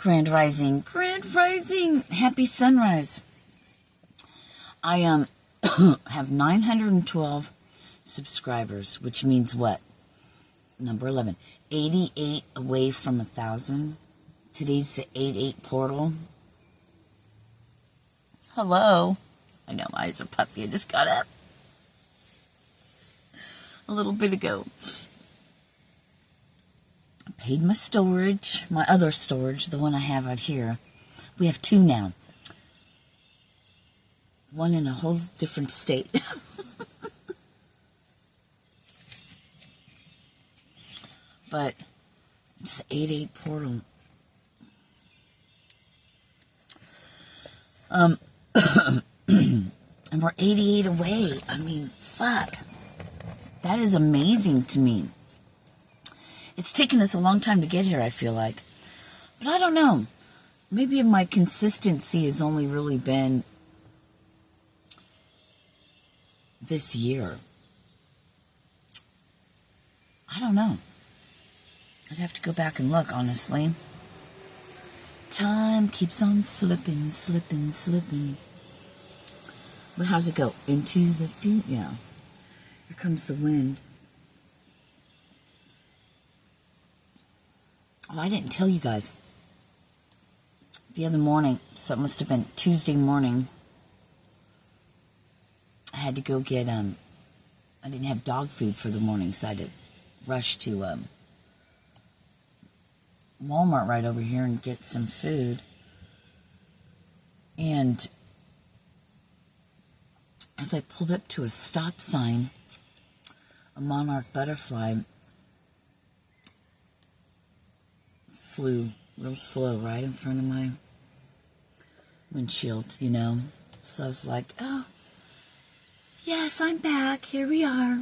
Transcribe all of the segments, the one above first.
Grand Rising. Grand Rising. Happy sunrise. I have 912 subscribers, which means what? Number 11. 88 away from 1,000. Today's the 88 portal. Hello. I know my eyes are puffy. I just got up a little bit ago. I paid my storage, my other storage, the one I have out here. We have two now. One in a whole different state. But it's the 88 portal. And we're 88 away. I mean, fuck. That is amazing to me. It's taken us a long time to get here, I feel like. But I don't know. Maybe my consistency has only really been this year. I don't know. I'd have to go back and look, honestly. Time keeps on slipping, slipping, slipping. But how's it go? Into the future. Yeah. Here comes the wind. Oh, I didn't tell you guys. The other morning, so it must have been Tuesday morning, I had to go get, I didn't have dog food for the morning, so I had to rush to, Walmart right over here and get some food. And as I pulled up to a stop sign, a monarch butterfly flew real slow right in front of my windshield, you know. So I was like, oh, yes, I'm back. Here we are.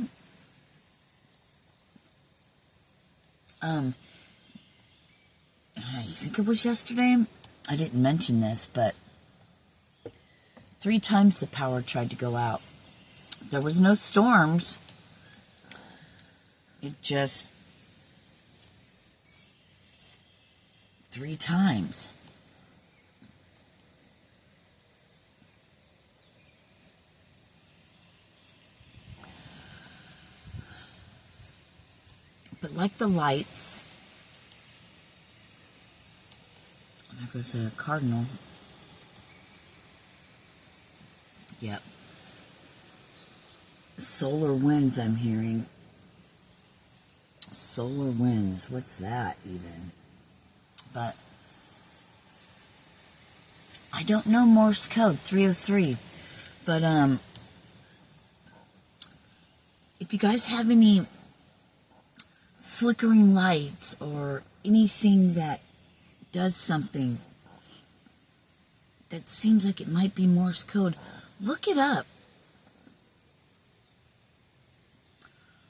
You think it was yesterday? I didn't mention this, but 3 times the power tried to go out. There was no storms. It just 3 times. But like the lights, there goes a cardinal. Yep. Solar winds I'm hearing. Solar winds. What's that even? But I don't know Morse code 303. But if you guys have any flickering lights or anything that does something that seems like it might be Morse code, look it up.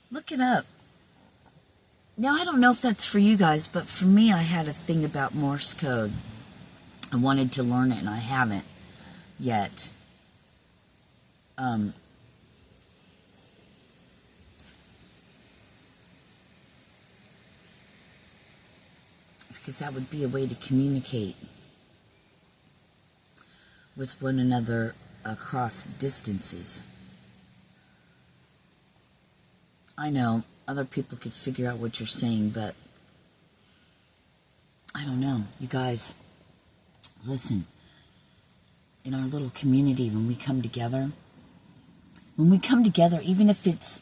Look it up. Now, I don't know if that's for you guys, but for me, I had a thing about Morse code. I wanted to learn it, and I haven't yet. Because that would be a way to communicate with one another across distances. I know other people could figure out what you're saying, but I don't know. You guys, listen. In our little community, when we come together, even if it's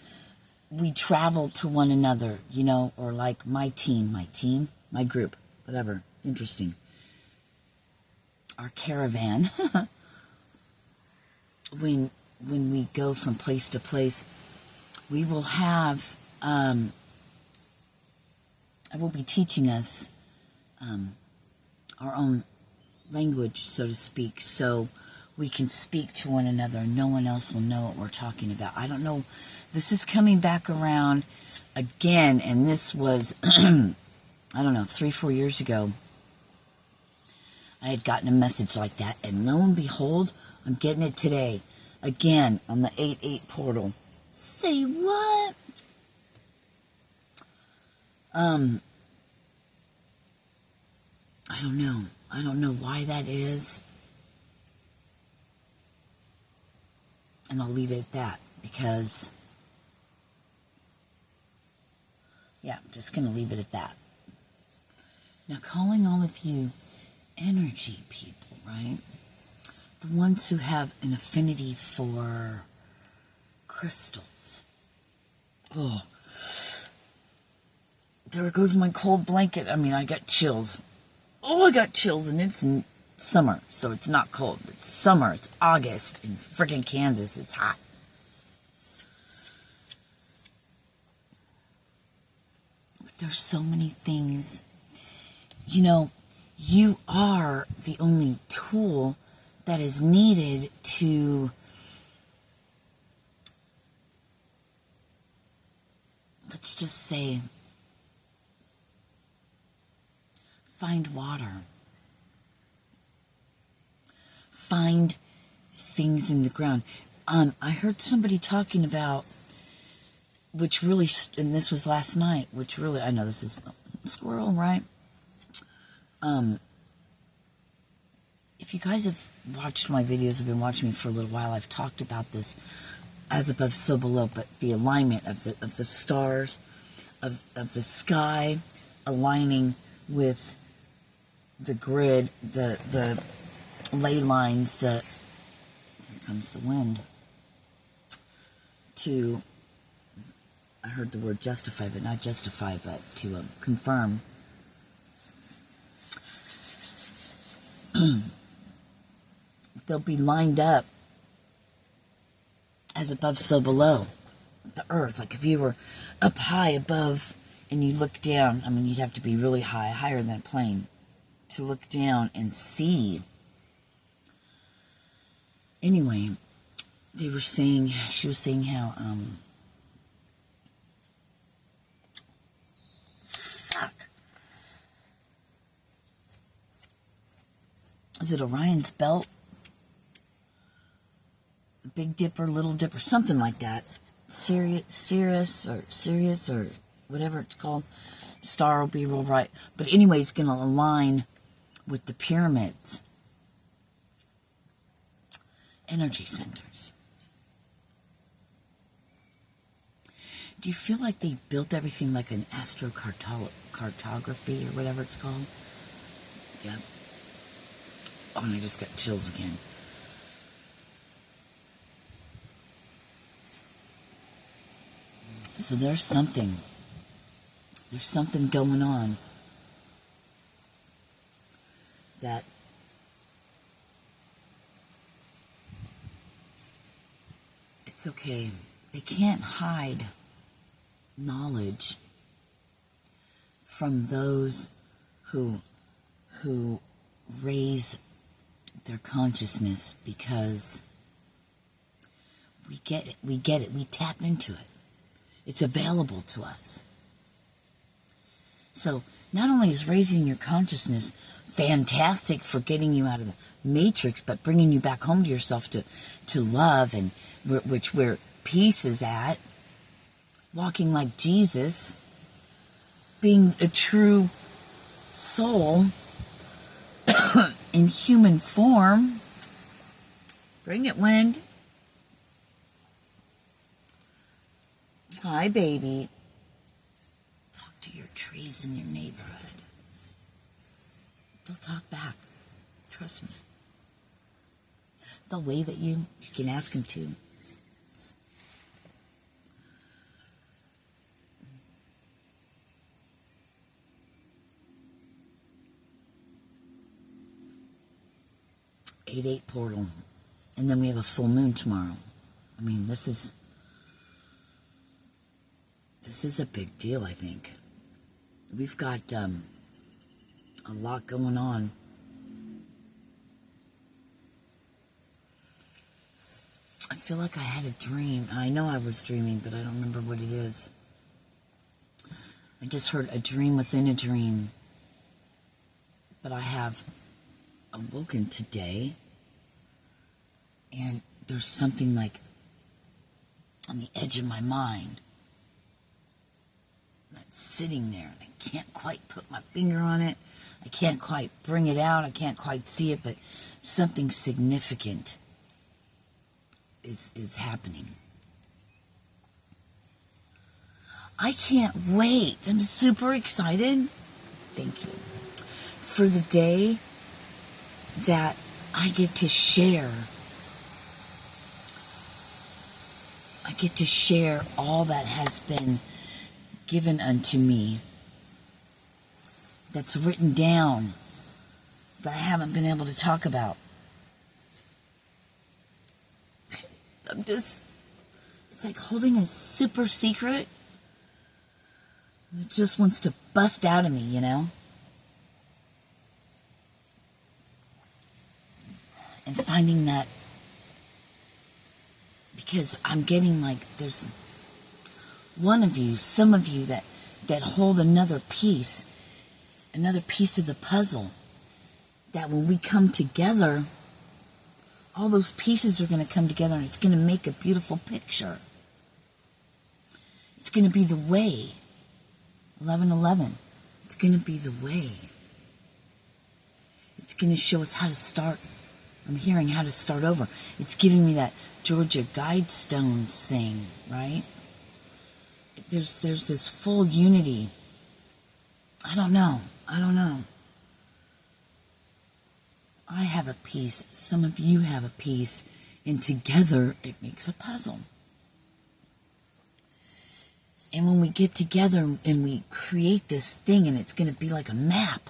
we travel to one another, you know, or like my group, whatever, interesting. Our caravan, when we go from place to place, we will have, I will be teaching us our own language, so to speak, so we can speak to one another and no one else will know what we're talking about. I don't know. This is coming back around again, and this was, I don't know, 3-4 years ago. I had gotten a message like that, and lo and behold, I'm getting it today. Again, on the 8-8 portal. Say what? I don't know. I don't know why that is. And I'll leave it at that because, yeah, I'm just going to leave it at that. Now, calling all of you energy people, right? The ones who have an affinity for crystals. Oh, there goes my cold blanket. I mean, I got chills. Oh, I got chills, and it's summer, so it's not cold. It's summer. It's August in freaking Kansas. It's hot. But there's so many things. You know, you are the only tool that is needed to, let's just say, find water. Find things in the ground. I heard somebody talking about, which really, and this was last night, which really, I know this is squirrel, right? If you guys have watched my videos, have been watching me for a little while, I've talked about this as above, so below, but the alignment of the stars, of the sky aligning with the grid, the ley lines, here comes the wind, to, I heard the word justify, but not justify, but to confirm. They'll be lined up as above, so below. The earth, like if you were up high above and you look down, I mean, you'd have to be really high, higher than a plane, to look down and see. Anyway, she was saying how, is it Orion's Belt? Big Dipper, Little Dipper, something like that. Sirius or whatever it's called. Star will be real bright. But anyway, it's going to align with the pyramids. Energy centers. Do you feel like they built everything like an astrocartography or whatever it's called? Yeah. Oh, and I just got chills again. So there's something going on that it's okay. They can't hide knowledge from those who raise their consciousness, because we get it, we tap into it. It's available to us. So not only is raising your consciousness fantastic for getting you out of the matrix, but bringing you back home to yourself, to love, and where peace is at, walking like Jesus, being a true soul in human form. Bring it, wind. Hi, baby. Talk to your trees in your neighborhood. They'll talk back. Trust me. They'll wave at you. You can ask them to. Eight portal. And then we have a full moon tomorrow. I mean, this is a big deal, I think. We've got a lot going on. I feel like I had a dream. I know I was dreaming, but I don't remember what it is. I just heard a dream within a dream. But I have awoken today, and there's something like on the edge of my mind that's sitting there, and I can't quite put my finger on it. I can't quite bring it out. I can't quite see it, but something significant is happening. I can't wait. I'm super excited. Thank you. For the day that I get to share. I get to share all that has been given unto me. That's written down. That I haven't been able to talk about. It's like holding a super secret. It just wants to bust out of me, you know? And finding that, because I'm getting like, there's one of you, some of you that hold another piece of the puzzle, that when we come together, all those pieces are going to come together and it's going to make a beautiful picture. It's going to be the way. 11:11. It's going to be the way. It's going to show us how to start. I'm hearing how to start over. It's giving me that Georgia Guidestones thing, right? There's this full unity. I don't know. I have a piece. Some of you have a piece. And together, it makes a puzzle. And when we get together and we create this thing, and it's going to be like a map.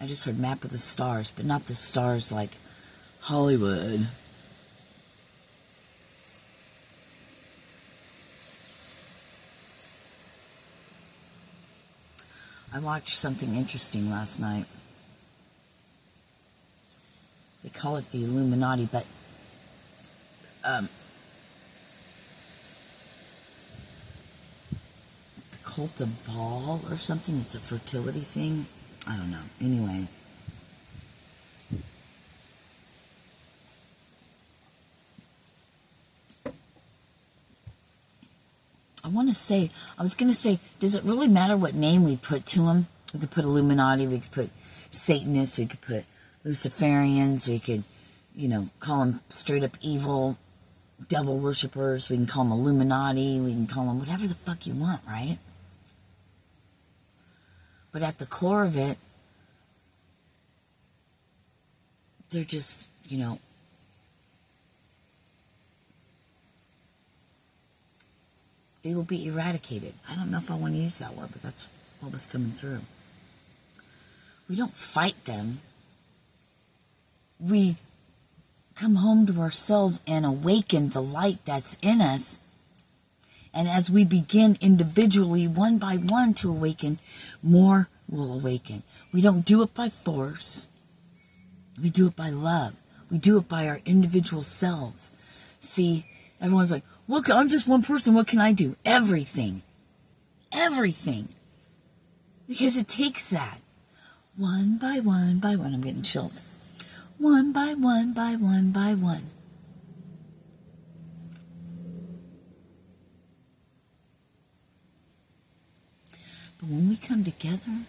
I just heard map of the stars, but not the stars like Hollywood. I watched something interesting last night. They call it the Illuminati, but the cult of Baal or something. It's a fertility thing. I don't know. Anyway. I was going to say, does it really matter what name we put to them? We could put Illuminati, we could put Satanists, we could put Luciferians, we could, call them straight up evil devil worshippers, we can call them Illuminati, we can call them whatever the fuck you want, right? But at the core of it, they're just, they will be eradicated. I don't know if I want to use that word, but that's what was coming through. We don't fight them. We come home to ourselves and awaken the light that's in us. And as we begin individually, one by one, to awaken, more will awaken. We don't do it by force. We do it by love. We do it by our individual selves. See, everyone's like, look, I'm just one person. What can I do? Everything. Everything. Because it takes that. One by one by one. I'm getting chills. One by one by one by one. But when we come together,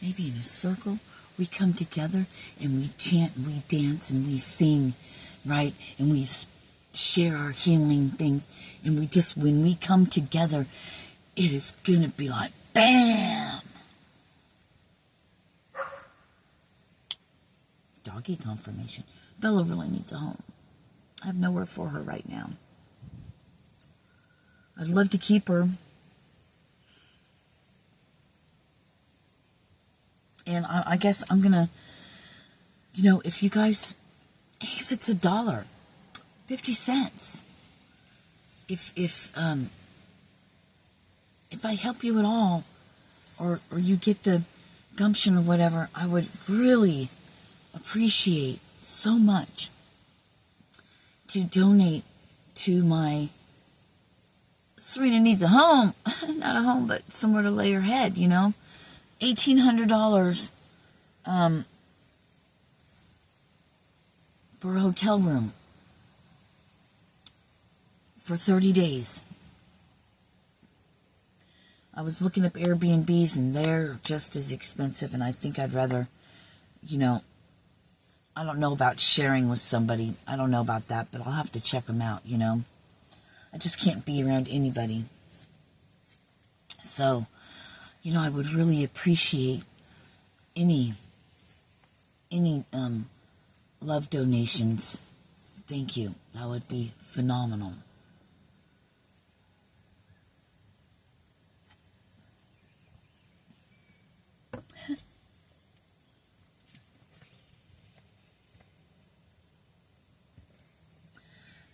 maybe in a circle, we come together and we chant, and we dance, and we sing, right? And we share our healing things. And when we come together, it is going to be like, bam! Doggy confirmation. Bella really needs a home. I have nowhere for her right now. I'd love to keep her. And I guess I'm going to, if you guys, if it's $1, 50 cents, if I help you at all, or you get the gumption or whatever, I would really appreciate so much to donate to my Sirena needs a home. Not a home, but somewhere to lay her head, $1,800 for a hotel room for 30 days. I was looking up Airbnbs, and they're just as expensive, and I think I'd rather, you know, I don't know about sharing with somebody. I don't know about that, but I'll have to check them out, you know. I just can't be around anybody. So, you know, I would really appreciate any love donations. Thank you. That would be phenomenal.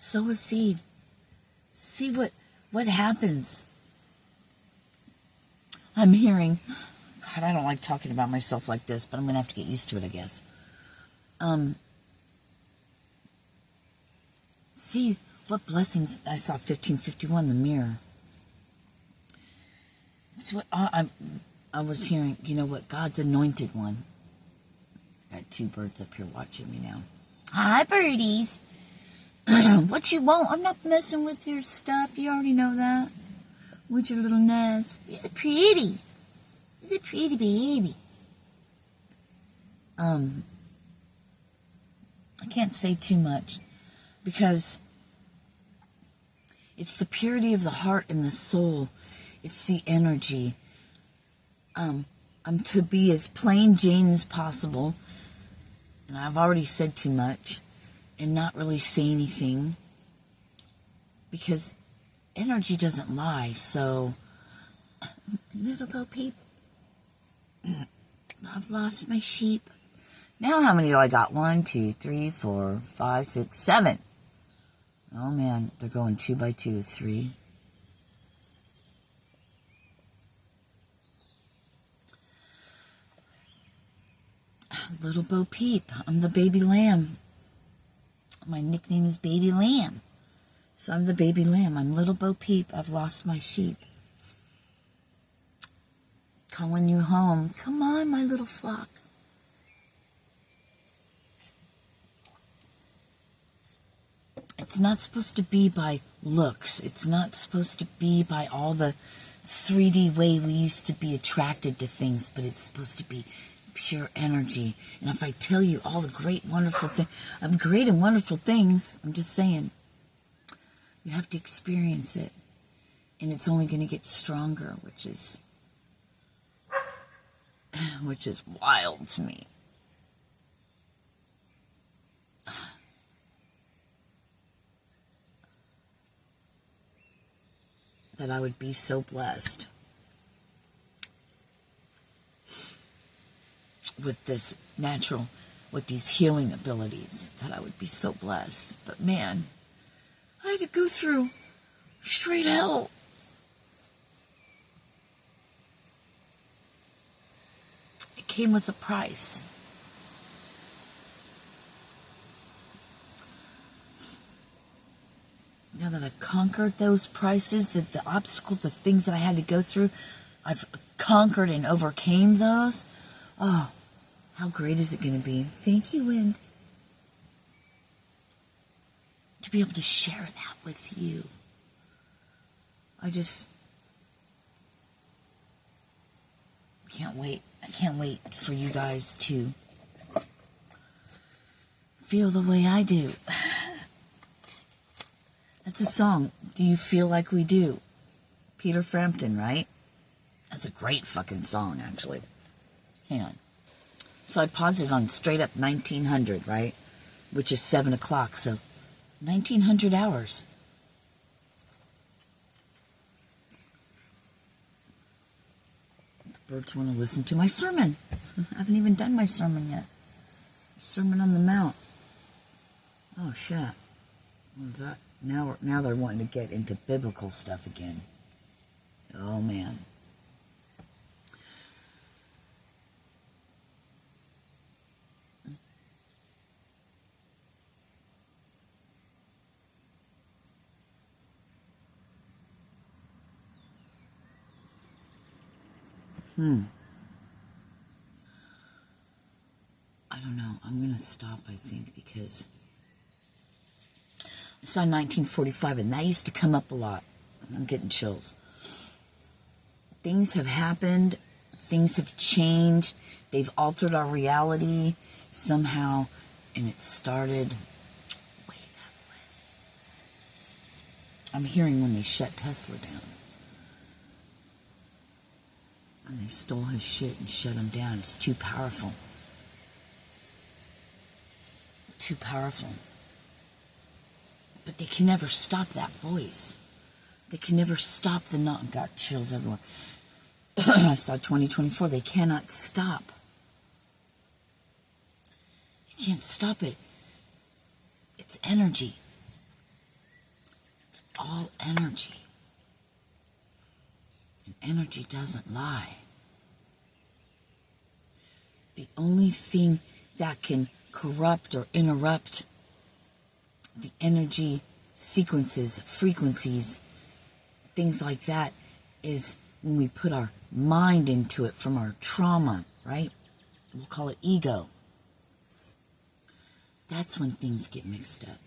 Sow a seed. See what happens. I'm hearing, God, I don't like talking about myself like this, but I'm going to have to get used to it, I guess. See what blessings. I saw 1551 in the mirror. It's what I was hearing. You know what? God's anointed one. I got two birds up here watching me now. Hi, birdies. What you want? I'm not messing with your stuff. You already know that. With your little nest. He's a pretty. He's a pretty baby. I can't say too much because it's the purity of the heart and the soul. It's the energy. I'm to be as plain Jane as possible, and I've already said too much, and not really say anything because energy doesn't lie. So, little Bo Peep, I've lost my sheep. Now how many do I got? 1, 2, 3, 4, 5, 6, 7. Oh man, they're going 2 by 2, 3. Little Bo Peep, I'm the baby lamb. My nickname is Baby Lamb. So I'm the baby lamb. I'm Little Bo Peep. I've lost my sheep. Calling you home. Come on, my little flock. It's not supposed to be by looks. It's not supposed to be by all the 3D way we used to be attracted to things, but it's supposed to be pure energy. And if I tell you all the great, wonderful things, great and wonderful things, I'm just saying, you have to experience it. And it's only going to get stronger, which is wild to me. That I would be so blessed with this natural, with these healing abilities, that I would be so blessed. But man, I had to go through straight hell. It came with a price. Now that I've conquered those prices, the obstacles, the things that I had to go through, I've conquered and overcame those. Oh, how great is it going to be? Thank you, Wind. To be able to share that with you. I just can't wait. I can't wait for you guys to feel the way I do. That's a song. Do you feel like we do? Peter Frampton, right? That's a great fucking song, actually. Hang on. So I paused it on straight up 1900, right? Which is 7 o'clock, so 1900 hours. The birds want to listen to my sermon. I haven't even done my sermon yet. Sermon on the Mount. Oh, shit. What is that? Now they're wanting to get into biblical stuff again. Oh, man. I don't know. I'm going to stop, I think, because I saw 1945, and that used to come up a lot. I'm getting chills. Things have happened. Things have changed. They've altered our reality somehow. And it started way that way. I'm hearing when they shut Tesla down. And they stole his shit and shut him down. It's too powerful. Too powerful. But they can never stop that voice. They can never stop the not. Got chills everywhere. I saw 2024. They cannot stop. You can't stop it. It's energy. It's all energy. And energy doesn't lie. The only thing that can corrupt or interrupt the energy sequences, frequencies, things like that is when we put our mind into it from our trauma, right? We'll call it ego. That's when things get mixed up.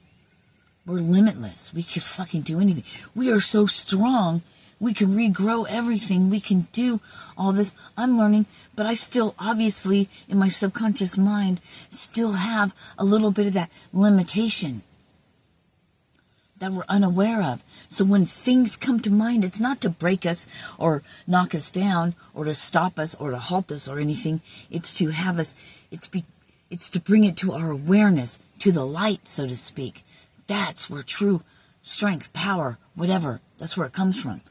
We're limitless. We can fucking do anything. We are so strong. We can regrow everything. We can do all this. I'm learning, but I still, obviously, in my subconscious mind, still have a little bit of that limitation that we're unaware of. So when things come to mind, it's not to break us or knock us down or to stop us or to halt us or anything. It's to have us, it's to bring it to our awareness, to the light, so to speak. That's where true strength, power, whatever, that's where it comes from.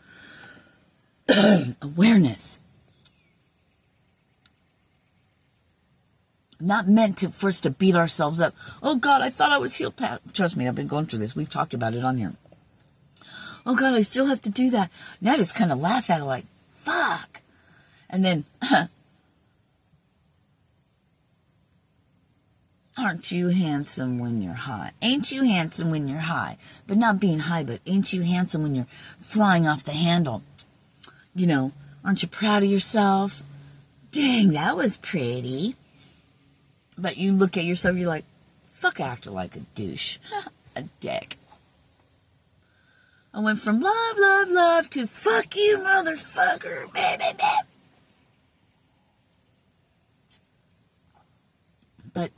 Awareness. Not meant for us to beat ourselves up. Oh God, I thought I was healed. Trust me, I've been going through this. We've talked about it on here. Oh God, I still have to do that. Now I just kind of laugh at it like, fuck. And then, aren't you handsome when you're high? Ain't you handsome when you're high? But not being high, but ain't you handsome when you're flying off the handle? You know, aren't you proud of yourself? Dang, that was pretty. But you look at yourself, you're like, fuck, acting like a douche. A dick. I went from love, love, love to fuck you, motherfucker. Baby. But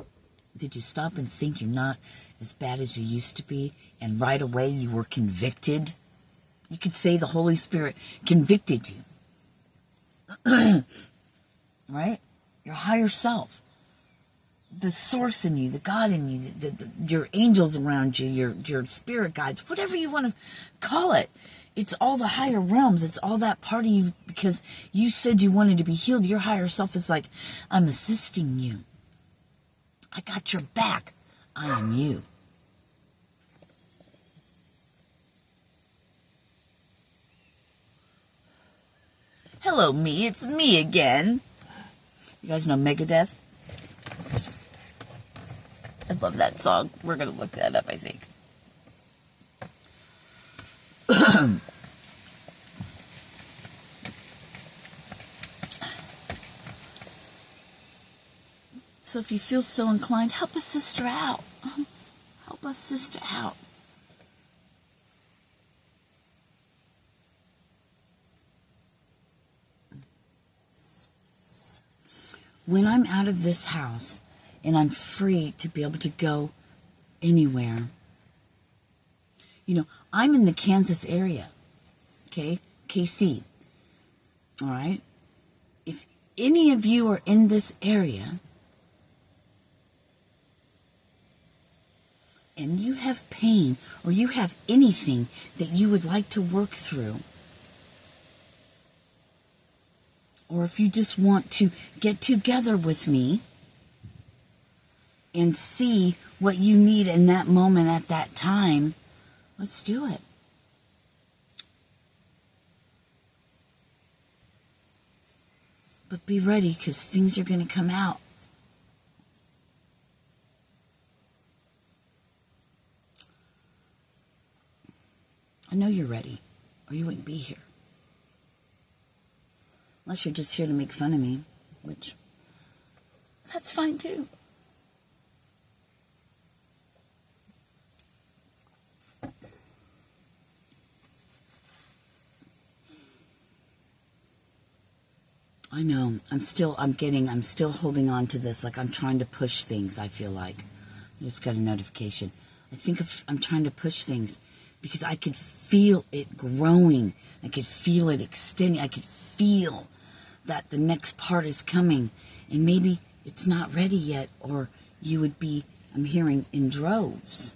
did you stop and think you're not as bad as you used to be? And right away you were convicted? You could say the Holy Spirit convicted you. Right? Your higher self. The source in you, the God in you, your angels around you, your spirit guides, whatever you want to call it. It's all the higher realms. It's all that part of you because you said you wanted to be healed. Your higher self is like, I'm assisting you. I got your back. I am you. Hello, me. It's me again. You guys know Megadeth? I love that song. We're going to look that up, I think. So if you feel so inclined, help a sister out. Help a sister out. When I'm out of this house and I'm free to be able to go anywhere, you know, I'm in the Kansas area, okay, KC, all right? If any of you are in this area and you have pain or you have anything that you would like to work through, or if you just want to get together with me and see what you need in that moment at that time, let's do it. But be ready because things are going to come out. I know you're ready or you wouldn't be here. Unless you're just here to make fun of me, which, that's fine too. I know. I'm still holding on to this. Like I'm trying to push things, I feel like. I just got a notification. I'm trying to push things because I could feel it growing. I could feel it extending. I could feel that the next part is coming. And maybe it's not ready yet, or you would be, I'm hearing, in droves.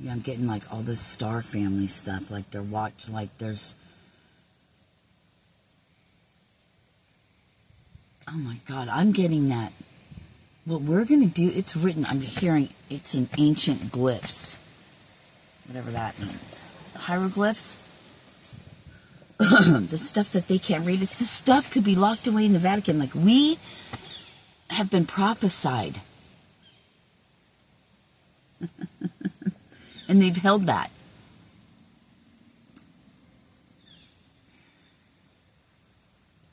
Yeah, I'm getting like all this star family stuff, like there's, oh my God, I'm getting that. What we're going to do, it's written, I'm hearing it's in ancient glyphs, whatever that means. Hieroglyphs, the stuff that they can't read, it's the stuff could be locked away in the Vatican. Like we have been prophesied. And they've held that.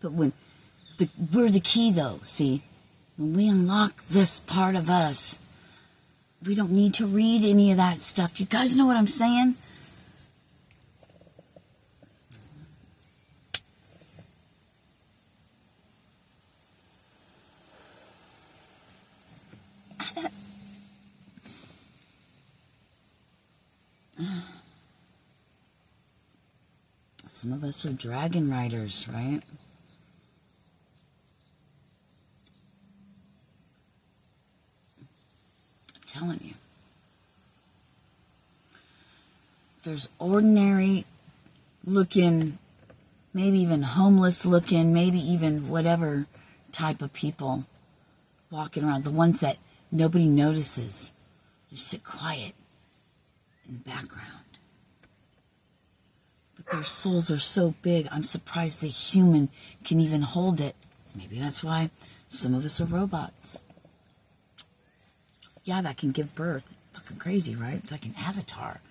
But we're the key, though, see? When we unlock this part of us, we don't need to read any of that stuff. You guys know what I'm saying? Some of us are dragon riders, right? I'm telling you. There's ordinary looking, maybe even homeless looking, maybe even whatever type of people walking around. The ones that nobody notices. Just sit quiet in the background. Their souls are so big, I'm surprised the human can even hold it. Maybe that's why some of us are robots. Yeah, that can give birth. Fucking crazy, right? It's like an avatar.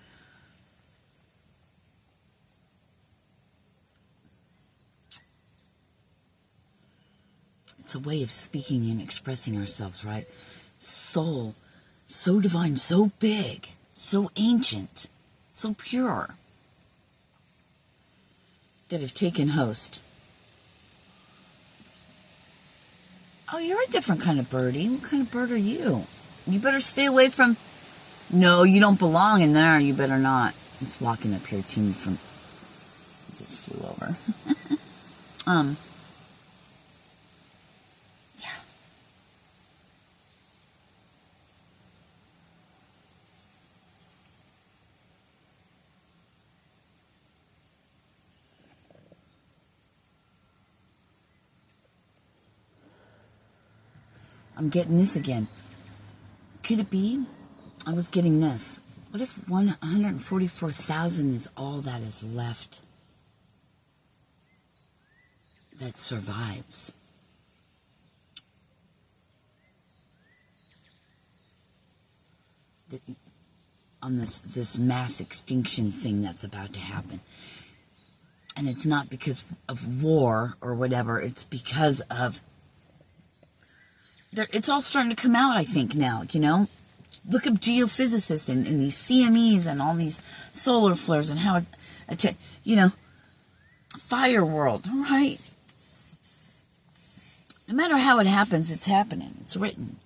It's a way of speaking and expressing ourselves, right? Soul, so divine, so big, so ancient, so pure. That have taken host. Oh, you're a different kind of birdie. What kind of bird are you? You better stay away from... No, you don't belong in there. You better not. It's walking up here to me from... It just flew over. Yeah. I'm getting this again. Could it be? I was getting this. What if 144,000 is all that is left that survives? On this mass extinction thing that's about to happen. And it's not because of war or whatever. It's because of... It's all starting to come out, I think, now, you know? Look up geophysicists and these CMEs and all these solar flares and how it, you know, fire world, all right? No matter how it happens, it's happening. It's written.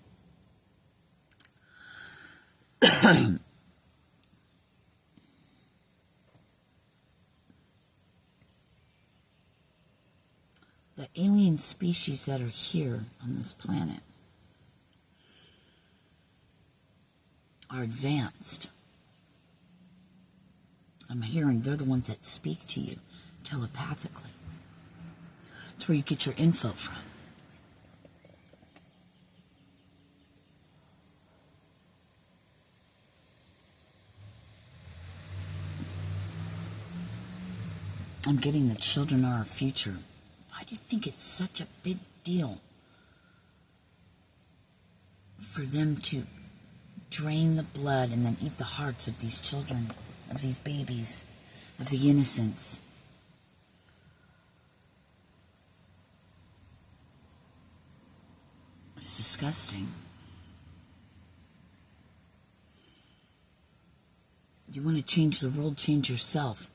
The alien species that are here on this planet are advanced. I'm hearing they're the ones that speak to you telepathically. It's where you get your info from. I'm getting the children are our future. Why do you think it's such a big deal for them to drain the blood and then eat the hearts of these children, of these babies, of the innocents? It's disgusting. You want to change the world, change yourself.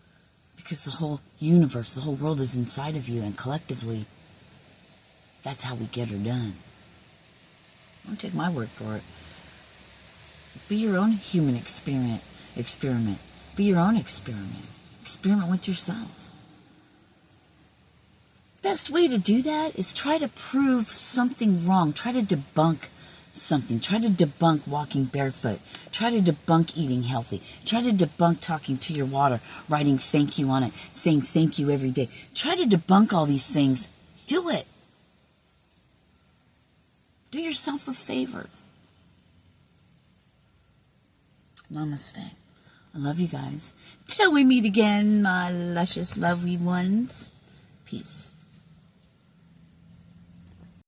Because the whole universe, the whole world is inside of you, and collectively, that's how we get her done. Don't take my word for it. Be your own human experiment. Be your own experiment. Experiment with yourself. Best way to do that is try to prove something wrong. Try to debunk something. Try to debunk walking barefoot. Try to debunk eating healthy. Try to debunk talking to your water, writing thank you on it, saying thank you every day. Try to debunk all these things. Do it. Do yourself a favor. Namaste. I love you guys. Till we meet again, my luscious, lovely ones. Peace.